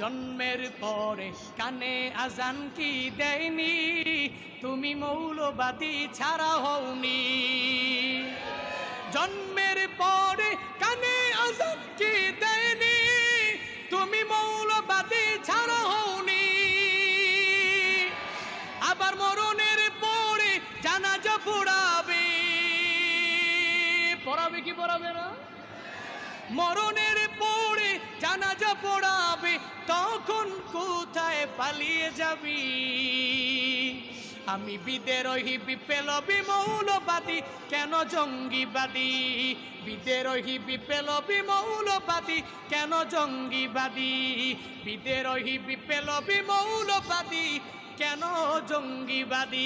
জন্মের পরে কানে আজান কি দেয়নি, তুমি মৌলবাদী ছাড়া হওনি। জন্মের পরে কানে আজান কি দেয়নি, তুমি মৌলবাদী ছাড়া হওনি। আবার মরণের পরে জানাজা পড়াবে, পড়াবে কি পড়াবে না? মরণের পরে জানাজা পড়াবে, তখন কোথায় পালিয়ে যাবি? আমি বিদ্রোহী বিপ্লবী মৌলবাদী, কেন জঙ্গিবাদী? বিদ্রোহী বিপ্লবী মৌলবাদী, কেন জঙ্গিবাদী? বিদ্রোহী বিপ্লবী মৌলবাদী, কেন জঙ্গিবাদী?